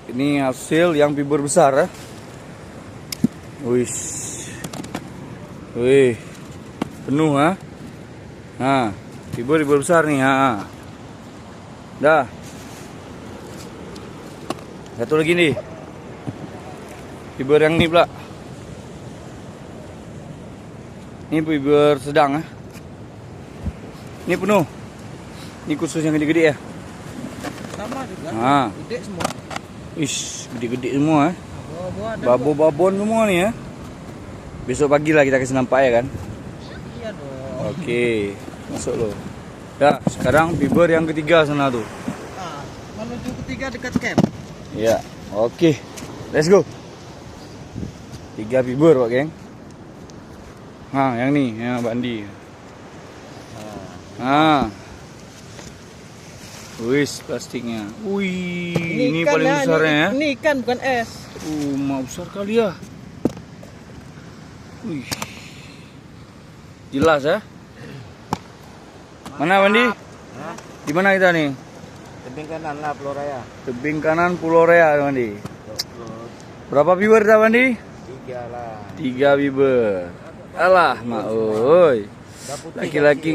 Ini hasil yang fiber besar ya. Wih. Wih. Penuh ha. Nah, fiber besar nih ha. Dah. Satu lagi nih. Fiber yang ini pula. Ini fiber sedang ya. Ini penuh. Ini khusus yang gede-gede ya. Sama juga. Nah. Gede semua. Ish, gede-gede semua ya. Ada Babon semua nih ya. Besok pagi lah kita kasih nampak ya kan. Iya dong. Oke, masuk lo. Ya, sekarang fiber yang ketiga sana tuh. Nah, menuju ketiga dekat camp. Ya, oke. Let's go. 3 fiber Pak geng. Nah, yang nih, yang Bandi. Nah. Wis plastiknya. Wih, ini ikan paling ya, besarnya ya. Ini ikan bukan es. Mau besar kali ya. Wih. Jelas ya. Mana Bandi? Di mana kita nih? Tebing kanan lah Pulau Raya. Tebing kanan Pulau Raya Bandi. Berapa fiber dah Bandi? 3 lah. 3 fiber. Alah, mak oi. Laki-laki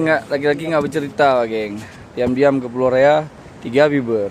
nggak bercerita, Pak geng. Diam-diam ke Pulau Raya 3 fiber.